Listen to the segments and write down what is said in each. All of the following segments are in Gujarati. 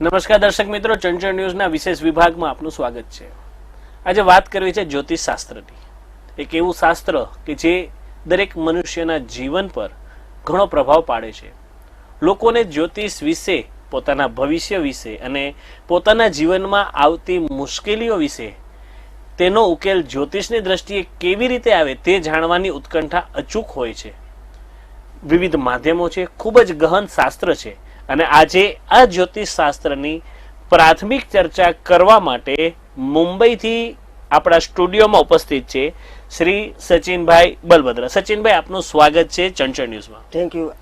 નમસ્કાર દર્શક મિત્રો, ચંચળ ન્યૂઝના વિશેષ વિભાગમાં આપનું સ્વાગત છે. આજે વાત કરવી છે જ્યોતિષ શાસ્ત્રની. એક એવું શાસ્ત્ર કે જે દરેક મનુષ્યના જીવન પર ઘણો પ્રભાવ પાડે છે. લોકોને જ્યોતિષ વિશે, પોતાના ભવિષ્ય વિશે અને પોતાના જીવનમાં આવતી મુશ્કેલીઓ વિશે તેનો ઉકેલ જ્યોતિષની દ્રષ્ટિએ કેવી રીતે આવે તે જાણવાની ઉત્કંઠા અચૂક હોય છે. વિવિધ માધ્યમો છે, ખૂબ જ ગહન શાસ્ત્ર છે અને આજે આ જ્યોતિષ શાસ્ત્રની પ્રાથમિક ચર્ચા કરવા માટે મુંબઈથી આપણા સ્ટુડિયોમાં ઉપસ્થિત છે શ્રી સચિનભાઈ બલભદ્ર. સચિનભાઈ, આપનું સ્વાગત છે ચંચળ ન્યૂઝમાં. Thank you.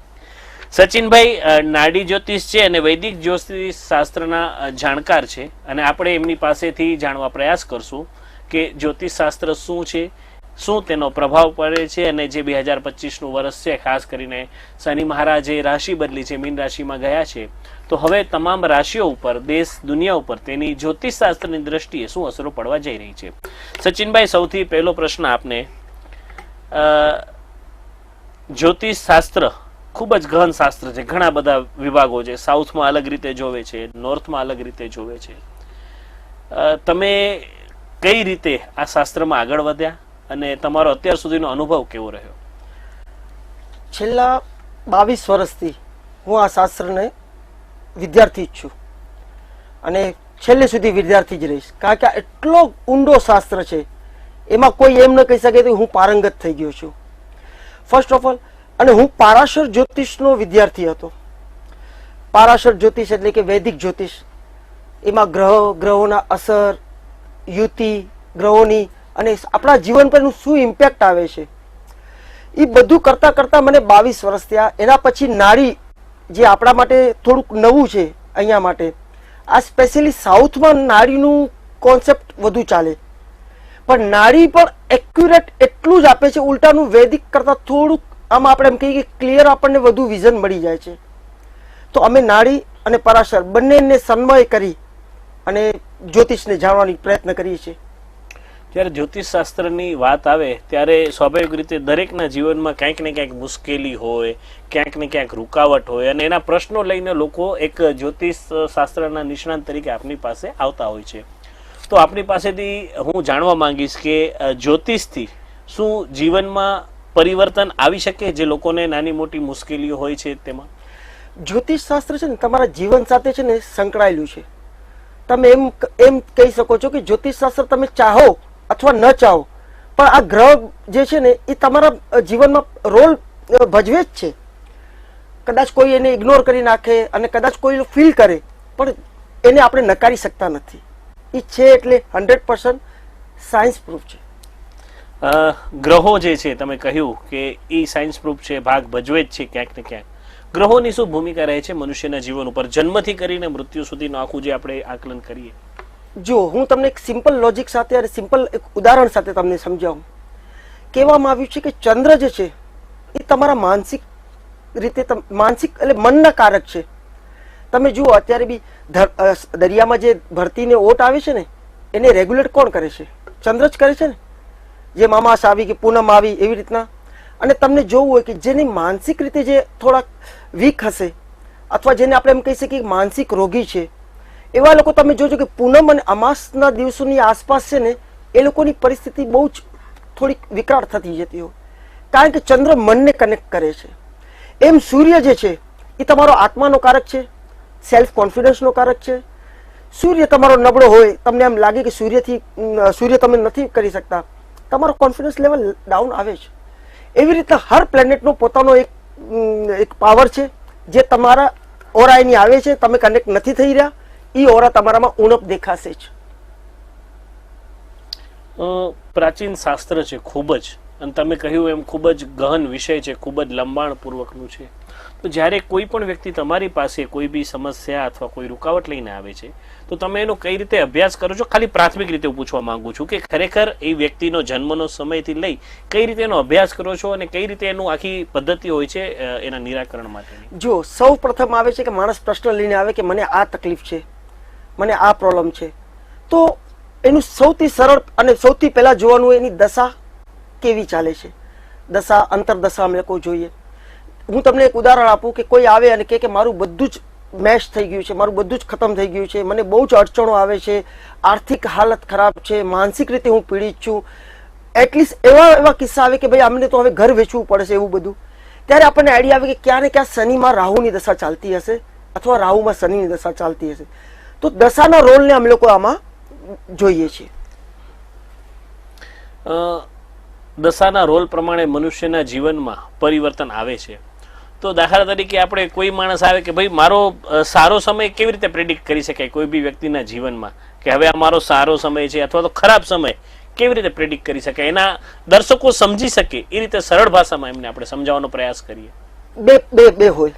સચિનભાઈ નાડી જ્યોતિષ છે અને વૈદિક જ્યોતિષ શાસ્ત્રના જાણકાર છે અને આપણે એમની પાસેથી જાણવા પ્રયાસ કરશું કે જ્યોતિષ શાસ્ત્ર શું છે, શું તેનો પ્રભાવ પડે છે અને જે 2025નું વર્ષ છે, ખાસ કરીને શનિ મહારાજે રાશિ બદલી છે, મીન રાશિમાં ગયા છે, તો હવે તમામ રાશિઓ ઉપર, દેશ દુનિયા ઉપર તેની જ્યોતિષ શાસ્ત્રની દ્રષ્ટિએ શું અસરો પડવા જઈ રહી છે. સચિનભાઈ, સૌથી પહેલો પ્રશ્ન આપને. જ્યોતિષ શાસ્ત્ર ખૂબ જ ગહન શાસ્ત્ર છે, ઘણા બધા વિભાગો છે, સાઉથમાં અલગ રીતે જોવે છે, નોર્થમાં અલગ રીતે જોવે છે. તમે કઈ રીતે આ શાસ્ત્રમાં આગળ વધ્યા અને તમારો અત્યાર સુધીનો અનુભવ કેવો રહ્યો? છેલ્લા 22 વર્ષથી હું આ શાસ્ત્રને વિદ્યાર્થી જ છું અને છેલ્લે સુધી વિદ્યાર્થી જ રહીશ, કારણ કે આ એટલો ઊંડો શાસ્ત્ર છે, એમાં કોઈ એમ ન કહી શકે કે હું પારંગત થઈ ગયો છું. ફર્સ્ટ ઓફ ઓલ, અને હું પારાશર જ્યોતિષનો વિદ્યાર્થી હતો. પારાશર જ્યોતિષ એટલે કે વૈદિક જ્યોતિષ. એમાં ગ્રહોના અસર, યુતિ, ગ્રહોની અને આપણા જીવન પર શું ઇમ્પેક્ટ આવે છે, એ બધું કરતા કરતા મને 22 વર્ષ થયા. એના પછી નાડી, જે આપણા માટે થોડુંક નવું છે અહીંયા માટે, આ સ્પેશિયલી સાઉથમાં નાડીનું કોન્સેપ્ટ વધુ ચાલે, પણ નાડી પણ એક્યુરેટ એટલું જ આપે છે, ઉલટાનું વૈદિક કરતા થોડુંક આમાં આપણે એમ કહીએ કે ક્લિયર આપણને વધુ વિઝન મળી જાય છે. તો અમે નાડી અને પરાશર બંનેને સમન્વય કરી અને જ્યોતિષને જાણવાની પ્રયત્ન કરીએ છીએ. જ્યારે જ્યોતિષ શાસ્ત્રની વાત આવે ત્યારે સ્વાભાવિક રીતે દરેકના જીવનમાં ક્યાંક ને ક્યાંક મુશ્કેલી હોય, ક્યાંક ને ક્યાંક રૂકાવટ હોય અને એના પ્રશ્નો લઈને લોકો એક જ્યોતિષ શાસ્ત્રના નિષ્ણાંત તરીકે આપની પાસે આવતા હોય છે. તો આપની પાસેથી હું જાણવા માંગીશ કે જ્યોતિષથી શું જીવનમાં પરિવર્તન આવી શકે, જે લોકોને નાની મોટી મુશ્કેલીઓ હોય છે તેમાં? જ્યોતિષ શાસ્ત્ર છે ને તમારા જીવન સાથે છે ને સંકળાયેલું છે. તમે એમ કહી શકો છો કે જ્યોતિષ શાસ્ત્ર તમે ચાહો અથવા ન ચાહો, પણ આ ગ્રહ જે છે ને એ તમારા જીવનમાં રોલ ભજવે જ છે. કદાચ કોઈ એને ઇગ્નોર કરી નાખે અને કદાચ કોઈ ફીલ કરે, પણ એને આપણે નકારી શકતા નથી. એ છે એટલે 100% સાયન્સ પ્રૂફ છે. ગ્રહો જે છે, તમે કહ્યું કે એ સાયન્સ પ્રૂફ છે, ભાગ ભજવે જ છે ક્યાંક ને ક્યાંક. ગ્રહોની શું ભૂમિકા રહે છે મનુષ્યના જીવન ઉપર, જન્મથી કરીને મૃત્યુ સુધીનું આખું જે આપણે આકલન કરીએ? જો હું તમને એક સિમ્પલ લોજિક સાથે અને સિમ્પલ એક ઉદાહરણ સાથે તમને સમજાવું. કહેવામાં આવ્યું છે કે ચંદ્ર જે છે એ તમારા માનસિક રીતે, માનસિક એટલે મનના કારક છે. તમે જુઓ અત્યારે બી દરિયામાં જે ભરતીને ઓટ આવે છે ને, એને રેગ્યુલેટ કોણ કરે છે? ચંદ્ર જ કરે છે ને. જે અમાસ આવી કે પૂનમ આવી એવી રીતના. અને તમને જોવું હોય કે જેની માનસિક રીતે જે થોડાક વીક હશે અથવા જેને આપણે એમ કહી શકીએ માનસિક રોગી છે, એવા લોકો તમે જોજો કે પૂનમ અને અમાસના દિવસોની આસપાસ છે ને, એ લોકોની પરિસ્થિતિ બહુ જ થોડીક વિકરાળ થતી જતી હોય, કારણ કે ચંદ્ર મનને કનેક્ટ કરે છે. એમ સૂર્ય જે છે એ તમારો આત્માનો કારક છે, સેલ્ફ કોન્ફિડન્સનો કારક છે. સૂર્ય તમારો નબળો હોય, તમને એમ લાગે કે સૂર્ય તમે નથી કરી શકતા, તમારો કોન્ફિડન્સ લેવલ ડાઉન આવે છે. એવી રીતે હર પ્લેનેટનો પોતાનો એક પાવર છે જે તમારા ઓરાની આવે છે. તમે કનેક્ટ નથી થઈ રહ્યા, એ ઓરા તમારામાં ઉણપ દેખાશે જ. પ્રાચીન શાસ્ત્ર છે ખૂબ જ, અને તમે કહ્યું એમ ખૂબ જ ગહન વિષય છે, ખૂબ જ લંબાણ પૂર્વકનું છે. તો જ્યારે કોઈ પણ વ્યક્તિ તમારી પાસે કોઈ બી સમસ્યા અથવા કોઈ રૂકાવટ લઈને આવે છે, તો તમે એનો કઈ રીતે અભ્યાસ કરો છો? ખાલી પ્રાથમિક રીતે હું પૂછવા માંગુ છું કે ખરેખર એ વ્યક્તિનો જન્મનો સમયથી લઈ કઈ રીતે એનો અભ્યાસ કરો છો અને કઈ રીતે એનું આખી પદ્ધતિ હોય છે એના નિરાકરણ માટેની? જો સૌ પ્રથમ આવે છે કે માણસ પ્રશ્ન લઈને આવે કે મને આ તકલીફ છે, મને આ પ્રોબ્લેમ છે, તો એનું સૌથી સરળ અને સૌથી પહેલા જોવાનું એની દશા કેવી ચાલે છે. દશા, અંતરદશા અમે લોકો જોઈએ. હું તમને એક ઉદાહરણ આપું કે કોઈ આવે અને કે મારું બધું જ મેશ થઈ ગયું છે, મારું બધું જ ખતમ થઈ ગયું છે, મને બહુ જ અડચણો આવે છે, આર્થિક હાલત ખરાબ છે, માનસિક રીતે હું પીડિત છું, એટલીસ્ટ એવા કિસ્સા આવે કે ભાઈ અમને તો હવે ઘર વેચવું પડશે, એવું બધું. ત્યારે આપણને આઈડિયા આવે કે ક્યાં ને ક્યાં શનિમાં રાહુની દશા ચાલતી હશે અથવા રાહુમાં શનિની દશા ચાલતી હશે. તો દશાના રોલને અમે લોકો આમાં જોઈએ છીએ. દશાના રોલ પ્રમાણે મનુષ્યના જીવનમાં પરિવર્તન આવે છે. તો દાખલા તરીકે આપણે કોઈ માણસ આવે કે ભાઈ મારો સારો સમય કેવી રીતે પ્રેડિક્ટ કરી શકાય કોઈ બી વ્યક્તિના જીવનમાં, કે હવે આ મારો સારો સમય છે અથવા તો ખરાબ સમય કેવી રીતે પ્રેડિક્ટ કરી શકાય, એના દર્શકો સમજી શકે એ રીતે સરળ ભાષામાં એમને આપણે સમજાવવાનો પ્રયાસ કરીએ. બે હોય.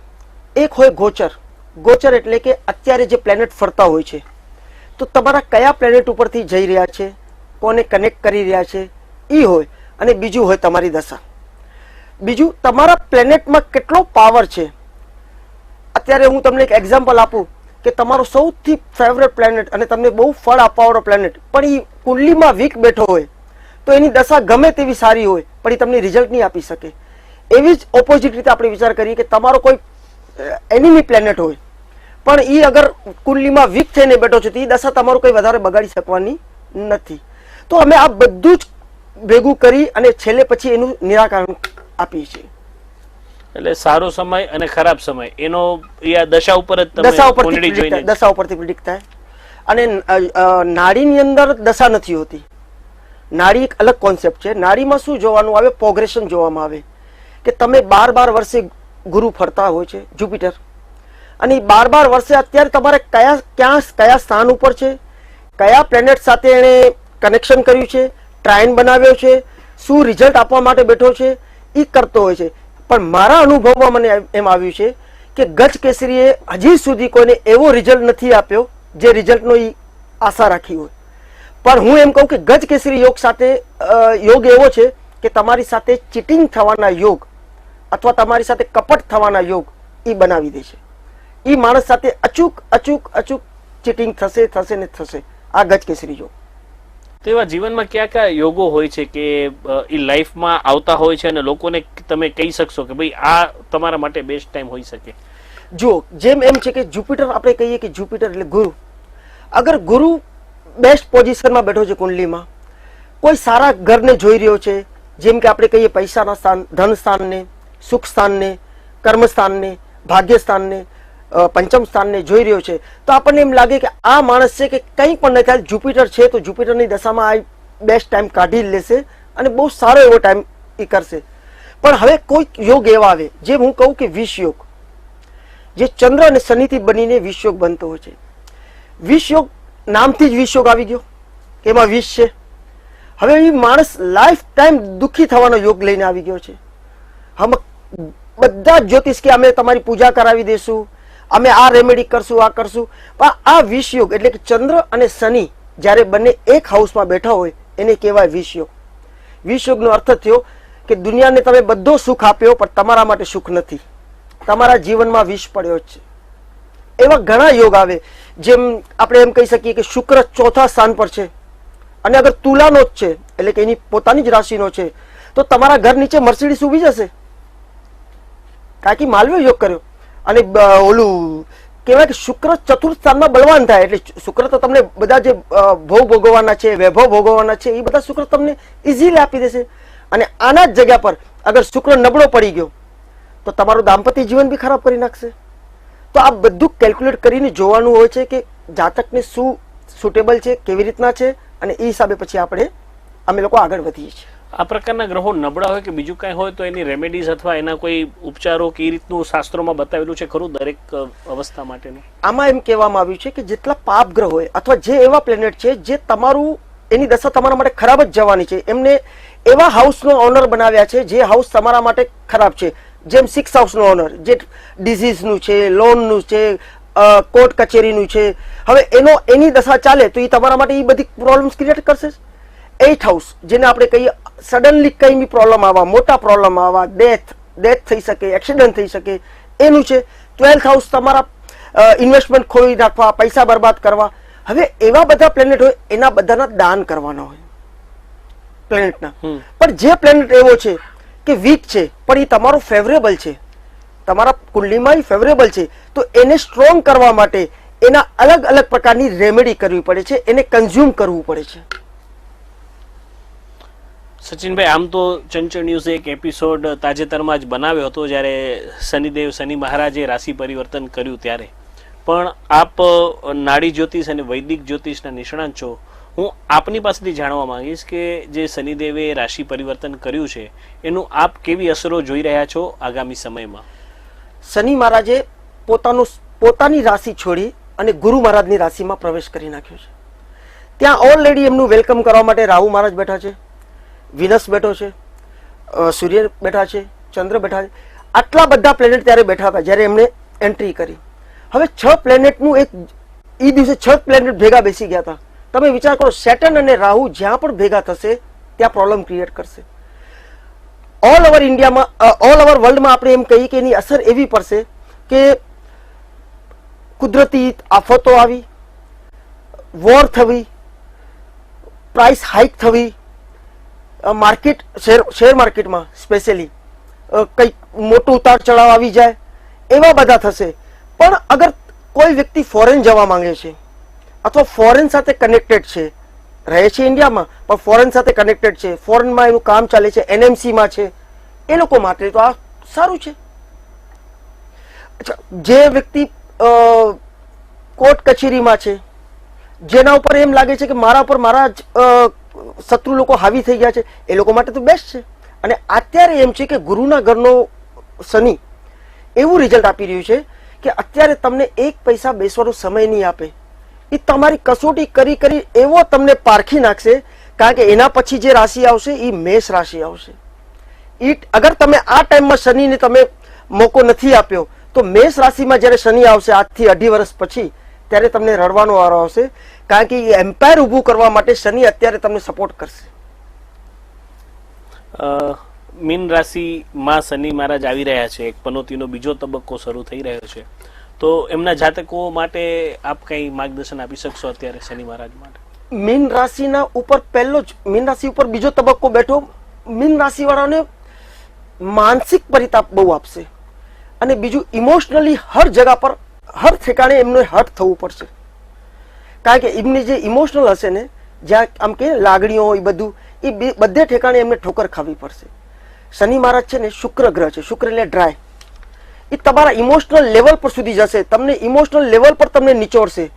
એક હોય ગોચર. ગોચર એટલે કે અત્યારે જે પ્લેનેટ ફરતા હોય છે, તો તમારા કયા પ્લેનેટ ઉપરથી જઈ રહ્યા છે, કોને કનેક્ટ કરી રહ્યા છે, એ હોય. અને બીજું હોય તમારી દશા. બીજું તમારા પ્લેનેટમાં કેટલો પાવર છે. અત્યારે હું તમને એક એક્ઝામ્પલ આપું કે તમારો સૌથી ફેવરેટ પ્લેનેટ અને તમને બહુ ફળ આપવાવાળો પ્લેનેટ પણ એ કુંડલીમાં વીક બેઠો હોય, તો એની દશા ગમે તેવી સારી હોય પણ એ તમને રિઝલ્ટ નહીં આપી શકે. એવી જ ઓપોઝિટ રીતે આપણે વિચાર કરીએ કે તમારો કોઈ એનિમી પ્લેનેટ હોય પણ એ અગર કુંડલીમાં વીક થઈને બેઠો છે, તો એ દશા તમારું કંઈ વધારે બગાડી શકવાની નથી. તો અમે આ બધું જ ભેગું કરી અને છેલ્લે પછી એનું નિરાકરણ આપીએ છીએ. એટલે સારો સમય અને ખરાબ સમય એનો દશા ઉપર જ દશા ઉપરથી પ્રિડિક્ટ થાય. અને નાડીની અંદર દશા નથી હોતી. નાડી એક અલગ કોન્સેપ્ટ છે. નાડીમાં શું જોવાનું આવે? પ્રોગ્રેશન જોવામાં આવે કે તમે 12 વર્ષે ગુરુ ફરતા હોય છે, જુપિટર, અને 12 વર્ષે અત્યારે તમારે કયા સ્થાન ઉપર છે, કયા પ્લેનેટ સાથે એને કનેક્શન કર્યું છે, ટ્રાયન બનાવ્યો છે, શું રિઝલ્ટ આપવા માટે બેઠો છે, એ કરતો હોય છે. પણ મારા અનુભવમાં મને એમ આવ્યું છે કે ગજ કેસરીએ હજી સુધી કોઈને એવો રિઝલ્ટ નથી આપ્યો જે રિઝલ્ટનો એ આશા રાખી હોય. પણ હું એમ કહું કે ગજ કેસરી યોગ સાથે યોગ એવો છે કે તમારી સાથે ચીટિંગ થવાના યોગ અથવા તમારી સાથે કપટ થવાના યોગ એ બનાવી દે છે. એ માણસ સાથે અચૂક ચીટિંગ થશે ને થશે. આ ગજ કેસરી યોગ. તો એવા જીવનમાં કયા કયા યોગો હોય છે કે એ લાઈફમાં આવતા હોય છે અને લોકોને તમે કહી શકશો કે ભાઈ આ તમારા માટે બેસ્ટ ટાઈમ હોઈ શકે? જો જેમ એમ છે કે જુપિટર, આપણે કહીએ કે જુપિટર એટલે ગુરુ. અગર ગુરુ બેસ્ટ પોઝિશનમાં બેઠો છે કુંડલીમાં, કોઈ સારા ઘરને જોઈ રહ્યો છે, જેમ કે આપણે કહીએ પૈસાના સ્થાન, ધન સ્થાનને, સુખ સ્થાનને, કર્મ સ્થાનને, ભાગ્ય સ્થાનને, પંચમ સ્થાનને જોઈ રહ્યો છે, તો આપણને એમ લાગે કે આ માણસ છે કે કંઈ પણ નહીં થાય, જુપિટર છે તો જુપિટરની દશામાં આ બેસ્ટ ટાઈમ કાઢી લેશે અને બહુ સારો એવો ટાઈમ એ કરશે. પણ હવે કોઈ યોગ એવા આવે જેમ હું કહું કે વિષ યોગ, જે ચંદ્ર અને શનિથી બનીને વિષ યોગ બનતો હોય છે. વિષ યોગ નામથી જ વિષ યોગ આવી ગયો કે એમાં વિષ છે. હવે એ માણસ લાઈફ ટાઈમ દુઃખી થવાનો યોગ લઈને આવી ગયો છે. હમ બધા જ જ્યોતિષ કે અમે તમારી પૂજા કરાવી દઈશું, અમે આ રેમેડી કરશું, આ કરશું, પણ આ વિષ યોગ એટલે કે ચંદ્ર અને શનિ જ્યારે બંને એક હાઉસમાં બેઠા હોય એને કહેવાય વિષ યોગ. વિષ યોગનો અર્થ થયો કે દુનિયાને તમે બધો સુખ આપ્યો પણ તમારા માટે સુખ નથી, તમારા જીવનમાં વિષ પડ્યો છે. એવા ઘણા યોગ આવે. જેમ આપણે એમ કહી શકીએ કે શુક્ર ચોથા સ્થાન પર છે અને અગર તુલાનો જ છે એટલે કે એની પોતાની જ રાશિનો છે, તો તમારા ઘર નીચે મર્સિડીઝ ઉભી જશે, કારણ કે માલવ્ય યોગ કર્યો. અને ઓલું કહેવાય કે શુક્ર ચતુર્થ સ્થાનમાં બળવાન થાય એટલે શુક્ર તો તમને બધા જે ભોગ ભોગવવાના છે, વૈભવ ભોગવવાના છે, એ બધા શુક્ર તમને ઇઝીલી આપી દેશે. અને આના જ જગ્યા પર અગર શુક્ર નબળો પડી ગયો તો તમારું દાંપત્ય જીવન બી ખરાબ કરી નાખશે. તો આ બધું કેલ્ક્યુલેટ કરીને જોવાનું હોય છે કે જાતકને શું સુટેબલ છે, કેવી રીતના છે, અને એ હિસાબે પછી અમે લોકો આગળ વધીએ છીએ. આ પ્રકારના ગ્રહો નબળા હોય કે બીજું કઈ હોય તો એની રેમેડીઝ અથવા એના કોઈ ઉપચારો કે એ રીતનું શાસ્ત્રોમાં બતાવેલું છે ખરું દરેક અવસ્થા માટેનું? આમાં એમ કહેવામાં આવ્યું છે કે જેટલા પાપ ગ્રહ હોય અથવા જે એવા પ્લેનેટ છે જે તમારું એની દશા તમારા માટે ખરાબ જ જવાની છે, એમને એવા હાઉસનો ઓનર બનાવ્યા છે જે હાઉસ તમારા માટે ખરાબ છે. જેમ 6th હાઉસનો ઓનર જે ડિઝીઝનું છે, લોનનું છે, કોર્ટ કચેરીનું છે. હવે એની દશા ચાલે તો એ તમારા માટે એ બધી પ્રોબ્લેમ્સ ક્રિએટ કરશે. 8th હાઉસ જેને આપણે કહીએ સડનલી કઈ બી પ્રોબ્લેમ આવવા, મોટા પ્રોબ્લેમ આવવા, ડેથ થઈ શકે, એક્સિડન્ટ થઈ શકે, એનું છે. 12th હાઉસ તમારા ઇન્વેસ્ટમેન્ટ ખોઈ નાખવા, પૈસા બરબાદ કરવા. હવે એવા બધા પ્લેનેટ હોય એના બધાના દાન કરવાના હોય પ્લેનેટના. પણ જે પ્લેનેટ એવો છે કે વીક છે પણ એ તમારો ફેવરેબલ છે, તમારા કુંડલીમાં ફેવરેબલ છે, તો એને સ્ટ્રોંગ કરવા માટે એના અલગ અલગ પ્રકારની રેમેડી કરવી પડે છે, એને કન્ઝ્યુમ કરવું પડે છે. સચિનભાઈ, આમ તો ચંચળ ન્યૂઝે એક એપિસોડ તાજેતરમાં જ બનાવ્યો હતો જ્યારે શનિદેવ શનિ મહારાજે રાશિ પરિવર્તન કર્યું ત્યારે, પણ આપ નાડી જ્યોતિષ અને વૈદિક જ્યોતિષના નિષ્ણાંત છો. હું આપની પાસેથી જાણવા માંગીશ કે જે શનિદેવે રાશિ પરિવર્તન કર્યું છે એનું આપ કેવી અસરો જોઈ રહ્યા છો આગામી સમયમાં? શનિ મહારાજે પોતાની રાશિ છોડી અને ગુરુ મહારાજની રાશિમાં પ્રવેશ કરી નાખ્યો છે. ત્યાં ઓલરેડી એમનું વેલકમ કરવા માટે રાહુ મહારાજ બેઠા છે, વિનસ બેઠો છે, સૂર્ય બેઠા છે, ચંદ્ર બેઠા છે. આટલા બધા પ્લેનેટ ત્યારે બેઠા હતા જ્યારે એમણે એન્ટ્રી કરી. હવે 6 પ્લેનેટનું એક એ દિવસે 6 પ્લેનેટ ભેગા બેસી ગયા હતા. તમે વિચાર કરો, સેટર્ન અને રાહુ જ્યાં પણ ભેગા થશે ત્યાં પ્રોબ્લેમ ક્રિએટ કરશે. ઓલ ઓવર ઇન્ડિયામાં, ઓલ ઓવર વર્લ્ડમાં આપણે એમ કહીએ કે એની અસર એવી પડશે કે કુદરતી આફતો આવી, વોર થવી, પ્રાઇસ હાઇક થવી, માર્કેટ શેર માર્કેટમાં સ્પેશિયલી કંઈક મોટું ઉતાર ચઢાવ આવી જાય, એવા બધા થશે. પણ અગર કોઈ વ્યક્તિ ફોરેન જવા માંગે છે અથવા ફોરેન સાથે કનેક્ટેડ છે, રહે છે ઇન્ડિયામાં પણ ફોરેન સાથે કનેક્ટેડ છે, ફોરેનમાં એનું કામ ચાલે છે, એનએમસીમાં છે, એ લોકો માટે તો આ સારું છે. અચ્છા, જે વ્યક્તિ કોર્ટ કચેરીમાં છે, જેના ઉપર એમ લાગે છે કે મારા ઉપર મારા શત્રુ લોકો હાવી થઈ ગયા છે, એ લોકો માટે તો બેસ્ટ છે. અને અત્યારે એમ છે કે ગુરુના ઘરનો શનિ એવું રિઝલ્ટ આપી રહ્યું છે કે અત્યારે તમને 1 પૈસા બેસવાનો સમય નહીં આપે. એ તમારી કસોટી કરી કરી એવો તમને પારખી નાખશે, કારણ કે એના પછી જે રાશિ આવશે એ મેષ રાશિ આવશે. અગર તમે આ ટાઈમમાં શનિને તમે મોકો નથી આપ્યો તો મેષ રાશિમાં જ્યારે શનિ આવશે આજથી 2.5 વર્ષ પછી, ત્યારે તમને રડવાનો વારો આવશે, કારણ કે એ એમ્પાયર ઊભું કરવા માટે શનિ અત્યારે તમને સપોર્ટ કરશે. મીન રાશિમાં શનિ મહારાજ આવી રહ્યા છે, એક પનોતીનો બીજો તબક્કો શરૂ થઈ રહ્યો છે, તો એમના જાતકો માટે આપ કઈ માર્ગદર્શન આપી શકશો અત્યારે શનિ મહારાજ માટે? મીન રાશિના ઉપર પહેલો જ, મીન રાશિ ઉપર બીજો તબક્કો બેઠો. મીન રાશિ વાળાને માનસિક પરિતાપ બહુ આપશે અને બીજું ઇમોશનલી હર જગા પર, હર ઠેકાણે એમને હર્ટ થવું પડશે. કારણ કે એમની જે ઇમોશનલ હશે ને, જ્યાં આમ કે લાગણીઓ એ બધું, એ બધે ઠેકાણે એમને ઠોકર ખાવી પડશે. શનિ મહારાજ છે ને શુક્ર ગ્રહ છે, શુક્ર એટલે ડ્રાય. એ તમારા ઇમોશનલ લેવલ પર સુધી જશે, તમને ઇમોશનલ લેવલ પર તમને નિચોડશે.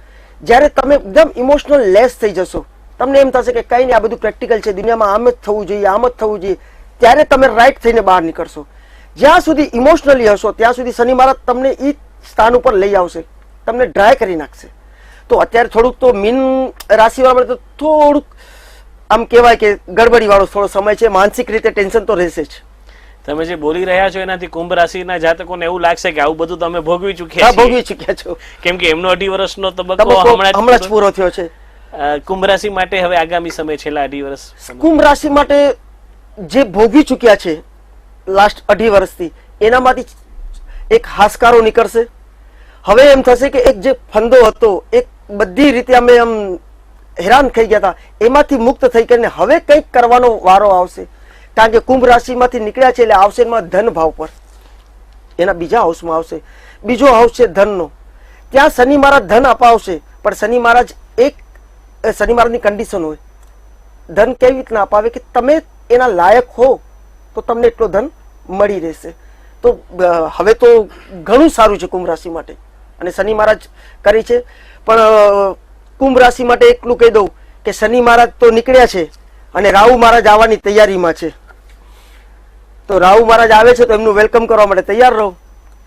જ્યારે તમે એકદમ ઇમોશનલ લેસ થઈ જશો, તમને એમ થશે કે કંઈ નહીં, આ બધું પ્રેક્ટિકલ છે, દુનિયામાં આમ જ થવું જોઈએ, આમ જ થવું જોઈએ, ત્યારે તમે રાઈટ થઈને બહાર નીકળશો. જ્યાં સુધી ઇમોશનલી હશો ત્યાં સુધી શનિ મહારાજ તમને એ સ્થાન ઉપર લઈ આવશે, તમને ડ્રાય કરી નાખશે. તો અત્યારે થોડુંક તો મીન રાશિવાળા માટે તો થોડુંક આમ કહેવાય કે ગડબડી વાળો થોડો સમય છે, માનસિક રીતે ટેન્શન તો રહેશે જ. તમે જે બોલી રહ્યા છો એનાથી કુંભ રાશિના જાતકોને એવું લાગશે કે આવું બધું તમે ભોગવી ચૂક્યા છો, કેમ કે એમનો 2.5 વર્ષનો તબક્કો હમણાં જ પૂરો થયો છે. કુંભ રાશિ માટે હવે આગામી સમય, છેલ્લા 2.5 વર્ષ કુંભ રાશિ માટે જે ભોગવી ચૂક્યા છે લાસ્ટ 2.5 વર્ષથી, એનામાંથી એક હાશકારો નીકળશે. હવે એમ થશે કે એક જે ફંદો હતો, એક બધી રીતે અમે આમ હેરાન થઈ ગયા હતા, એમાંથી મુક્ત થઈ કરીને હવે કંઈક કરવાનો વારો આવશે. કારણ કે કુંભ રાશિમાંથી નીકળ્યા છે એટલે આવશે એમાં ધન ભાવ પર, એના બીજા હાઉસમાં આવશે. બીજો હાઉસ છે ધનનો, ત્યાં શનિ મહારાજ ધન અપાવશે. પણ શનિ મહારાજ શનિ મહારાજની કન્ડિશન હોય, ધન કેવી રીતના અપાવે કે તમે એના લાયક હો તો તમને એટલો ધન મળી રહેશે. તો હવે તો ઘણું સારું છે કુંભ રાશિ માટે, અને શનિ મહારાજ કરી છે. પણ કુંભ રાશિ માટે એટલું કહી દઉં કે શનિ મહારાજ તો નીકળ્યા છે અને રાહુ મહારાજ આવવાની તૈયારીમાં છે. તો રાહુ મહારાજ આવે છે તો એમનું વેલકમ કરવા માટે તૈયાર રહો,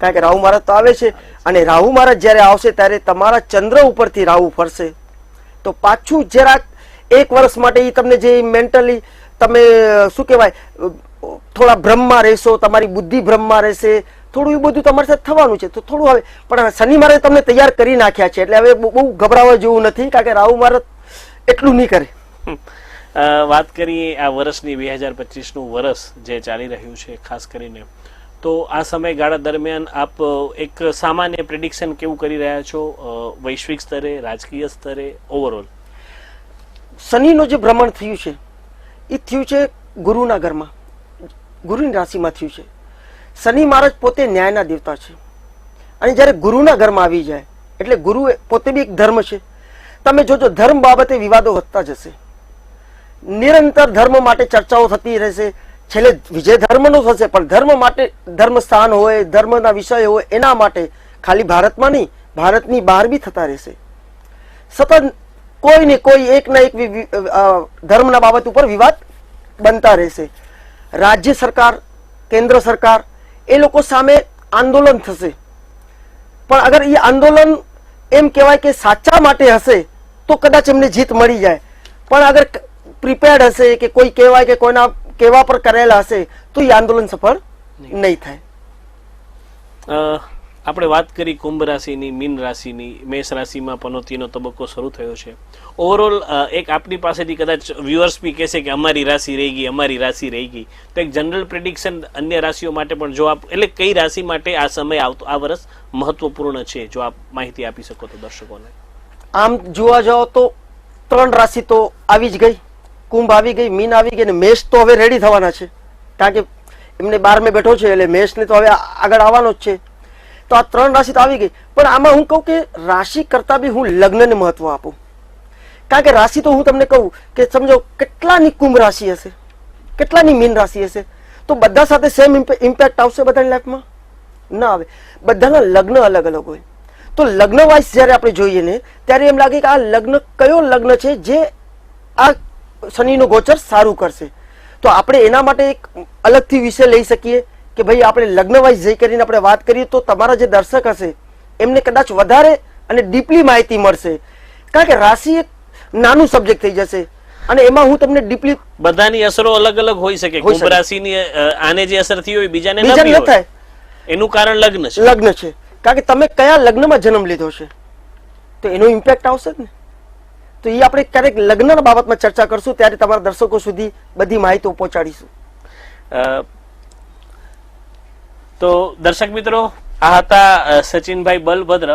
કારણ કે રાહુ મહારાજ તો આવે છે. અને રાહુ મહારાજ જ્યારે આવશે ત્યારે તમારા ચંદ્ર ઉપરથી રાહુ ફરશે, તો પાછું જરાક 1 વર્ષ માટે એ તમને જે મેન્ટલી તમે શું કહેવાય થોડા ભ્રમમાં રહેશો, તમારી બુદ્ધિ ભ્રમમાં રહેશે, થોડું એ બધું તમારી સાથે થવાનું છે. તો થોડું હવે પણ શનિ મહારાજ તમને તૈયાર કરી નાખ્યા છે, એટલે હવે બહુ ગભરાવા જેવું નથી, કારણ કે રાહુ મહારાજ એટલું નહીં કરે. વાત કરીએ આ વર્ષની 2025નું વર્ષ જે ચાલી રહ્યું છે ખાસ કરીને, તો આ સમયગાળા દરમિયાન આપ એક સામાન્ય પ્રેડિક્શન કેવું કરી રહ્યા છો વૈશ્વિક સ્તરે, રાજકીય સ્તરે, ઓવરઓલ? શનિનું જે ભ્રમણ થયું છે એ થયું છે ગુરુના ઘરમાં, ગુરુની રાશિમાં થયું છે. શનિ મહારાજ પોતે ન્યાયના દેવતા છે અને જ્યારે ગુરુના ઘરમાં આવી જાય એટલે ગુરુ પોતે બી એક ધર્મ છે. તમે જોજો ધર્મ બાબતે વિવાદો વધતા જશે, નિરંતર ધર્મ માટે ચર્ચાઓ થતી રહેશે. છેલ્લે વિજય ધર્મનો થશે, પણ ધર્મ માટે ધર્મ સ્થાન હોય, ધર્મના વિષય હોય, એના માટે ખાલી ભારતમાં નહીં, ભારતની બહાર બી થતા રહેશે. સતત કોઈ ને કોઈ એક ના એક ધર્મના બાબત ઉપર વિવાદ બનતા રહેશે. રાજ્ય સરકાર, કેન્દ્ર સરકાર એ લોકો સામે આંદોલન થશે, પણ અગર એ આંદોલન એમ કહેવાય કે સાચા માટે હશે તો કદાચ એમને જીત મળી જાય, પણ અગર પ્રિપેર્ડ હશે કે કોઈ કહેવાય કે કોઈના કહેવા પર કરેલા હશે તો એ આંદોલન સફળ નહીં થાય. આપણે વાત કરી કુંભ રાશિની, મીન રાશિની, મેષ રાશિમાં પનોતીનો તબક્કો શરૂ થયો છે. ઓવરઓલ એક આપણી પાસેથી કદાચ વ્યુઅર્સ બી કહેશે કે અમારી રાશિ રહી ગઈ, અમારી રાશિ રહી ગઈ, તો એક જનરલ પ્રિડિક્શન અન્ય રાશિઓ માટે પણ જો આપ, એટલે કઈ રાશિ માટે આ સમય આવતો, આ વર્ષ મહત્વપૂર્ણ છે, જો આપ માહિતી આપી શકો તો દર્શકોને. આમ જોવા જાઓ તો 3 રાશિ તો આવી જ ગઈ. કુંભ આવી ગઈ, મીન આવી ગઈ અને મેષ તો હવે રેડી થવાના છે, કારણ કે એમને 12 બેઠો છે એટલે મેષને તો હવે આગળ આવવાનો જ છે. તો આ 3 રાશિ તો આવી ગઈ, પણ આમાં હું કહું કે રાશિ કરતા બી હું લગ્નને મહત્વ આપું. કારણ કે રાશિ તો હું તમને કહું કે સમજો કેટલાની કુંભ રાશિ હશે, કેટલાની મીન રાશિ હશે, તો બધા સાથે સેમ ઇમ્પેક્ટ આવશે બધાની લાઈફમાં? ના આવે. બધાના લગ્ન અલગ અલગ હોય. તો લગ્ન વાઇઝ જ્યારે આપણે જોઈએ ને ત્યારે એમ લાગે કે આ લગ્ન કયો લગ્ન છે જે આ શનિનો ગોચર સારું કરશે. તો આપણે એના માટે એક અલગથી વિષય લઈ શકીએ કે ભાઈ આપણે લગ્ન વાઇઝ જઈ કરીને આપણે વાત કરીએ તો તમારા જે દર્શક હશે એમને કદાચ વધારે અને ડીપલી માહિતી મળશે. કારણ કે રાશિ એક નાનું સબ્જેક્ટ થઈ જશે અને એમાં હું તમને ડીપલી, બધાની અસરો અલગ અલગ હોઈ શકે. કુંભ રાશિની આને જે અસર થઈ હોય બીજાને ન ન થાય. એનું કારણ લગ્ન છે. લગ્ન છે, કારણ કે તમે કયા લગ્નમાં જન્મ લીધો છે તો એનો ઇમ્પેક્ટ આવશે જ ને. તો એ આપણે ક્યારેક લગ્નના બાબતમાં ચર્ચા કરશું ત્યારે તમારા દર્શકો સુધી બધી માહિતી પહોંચાડીશું. તો દર્શક મિત્રો, આ હતા સચિનભાઈ બલભદ્ર,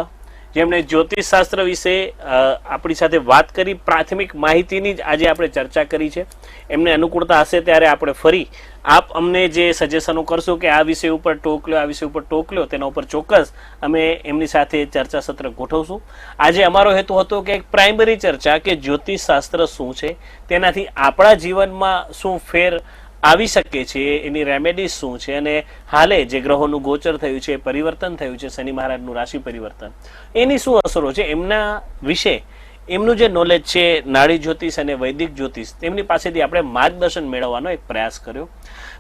જેમણે જ્યોતિષ શાસ્ત્ર વિશે આપણી સાથે વાત કરી. પ્રાથમિક માહિતીની જ આજે આપણે ચર્ચા કરી છે. એમને અનુકૂળતા હશે ત્યારે આપણે ફરી આપ અમને જે સજેશનો કરશો કે આ વિષય ઉપર ટોક લ્યો, આ વિષય ઉપર ટોક લ્યો, તેના ઉપર ચોક્કસ અમે એમની સાથે ચર્ચા સત્ર ગોઠવશું. આજે અમારો હેતુ હતો કે એક પ્રાઇમરી ચર્ચા કે જ્યોતિષ શાસ્ત્ર શું છે, તેનાથી આપણા જીવનમાં શું ફેર આવી શકે છે, એની રેમેડીઝ શું છે, અને હાલે જે ગ્રહોનું ગોચર થયું છે, પરિવર્તન થયું છે, શનિ મહારાજનું રાશિ પરિવર્તન, એની શું અસરો છે, એમના વિશે એમનું જે નોલેજ છે નાડી જ્યોતિષ અને વૈદિક જ્યોતિષ, તેમની પાસેથી આપણે માર્ગદર્શન મેળવવાનો એક પ્રયાસ કર્યો.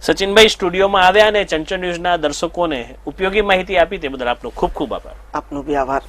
સચિનભાઈ સ્ટુડિયોમાં આવ્યા અને ચંચળ ન્યૂઝના દર્શકોને ઉપયોગી માહિતી આપી તે બદલ આપનો ખૂબ ખૂબ આભાર. આપનો બી આભાર.